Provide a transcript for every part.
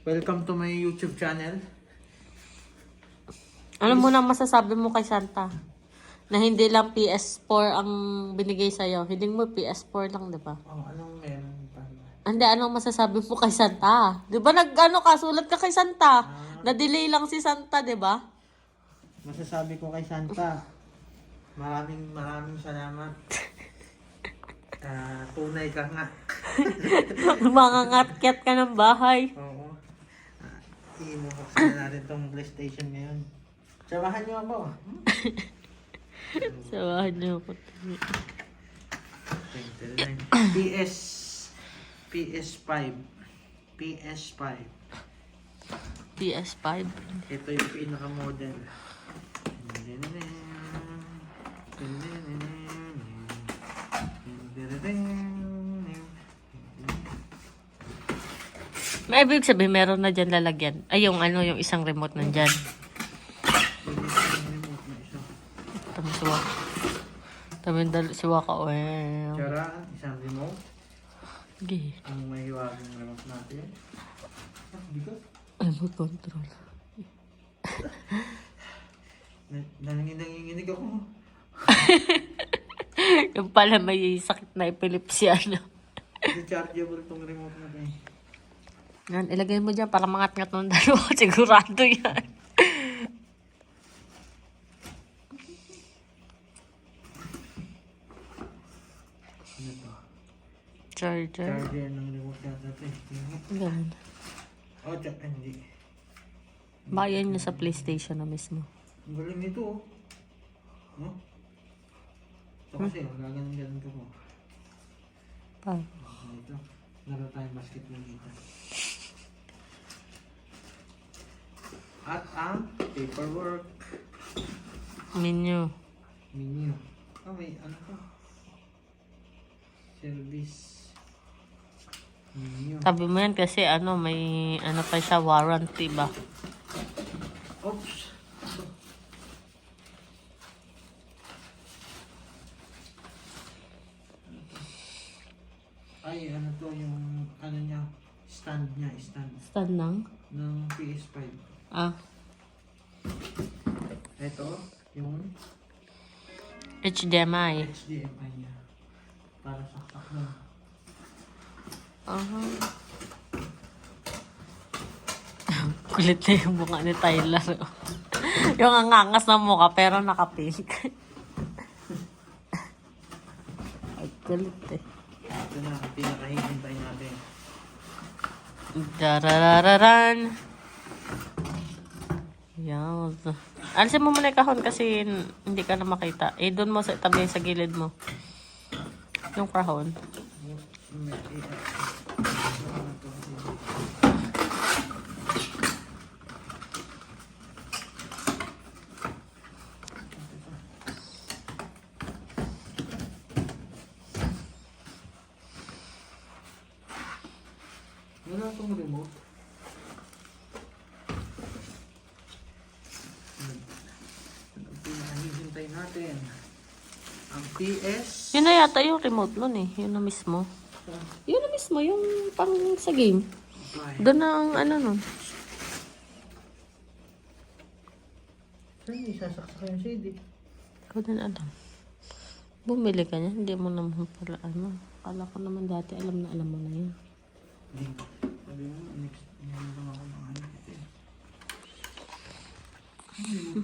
Welcome to my YouTube channel. Ano muna masasabi mo kay Santa? Na hindi lang PS4 ang binigay sa'yo. Hindi mo PS4 lang, di ba? Oh, anong meron pa? Hindi, anong masasabi mo kay Santa? Di ba kasulat ka kay Santa? Na-delay lang si Santa, di ba? Masasabi ko kay Santa, maraming salamat. Tunay ka nga. Mangangat-kat ka ng bahay. Oo. Iinubuksan na natin tong PlayStation ngayon. Samahan niyo ako. Sabahan niyo ako. PS5. PS5. Ito yung pinaka-model. May ibig sabihin, meron na dyan lalagyan. Ay, yung isang remote nandyan. Tama si Waka. Tsara, isang remote. Okay. Ang may hiwagang remote natin. Bigat. Remote control. Nanginginig ako. Yung pala may sakit na epilepsy, Rechargeable tong remote natin. Yan, ilagay mo dyan para mangat-ngat ng dalawa. Sigurado yan. Ano to? Charger. Charger ng remote natin. Ganun. Oh, hindi. Bayan niya sa PlayStation na mismo. Ang galing nito, oh. No? Ito kasi, gaganon-ganon ko po. Ah. Ito, laro tayong basketball dito. At ang paperwork. Menu. Menu. Oh, may ano to? Service. Menu. Sabi mo yan kasi may pa siya warranty ba? Oops. Ay, ano to yung niya, stand niya, stand Stand lang? ng PS5. Ah. Ito, yung HDMI. HDMI niya. Para saksak lang. Kulit na yung mukha ni Tyler. Yung angangas na mukha pero naka-pink. Ay, kulit eh. Ito na, pinakahihintay natin. Dararararan. Yan. Alisin mo muna yung kahon kasi hindi ka na makita. Doon mo sa tabi sa gilid mo. Yung kahon. Wala itong remote. Ang pinakahihintay natin. Ang PS. Yun na yata yung remote nun eh. Yun na mismo. Yun na mismo. Yung pang sa game. Doon na ang nun. Saan isasaksak yung CD? Ikaw din alam. Bumili ka niya. Hindi mo naman pala Kala ko naman dati alam mo na yun. Hindi. Sabi mo, next. Hindi lang ako ng ano.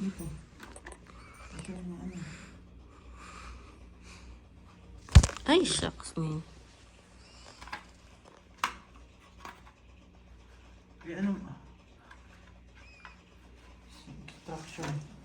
Ito. Ito yung ano. Ay, shucks me. Kaya ano? Instruction.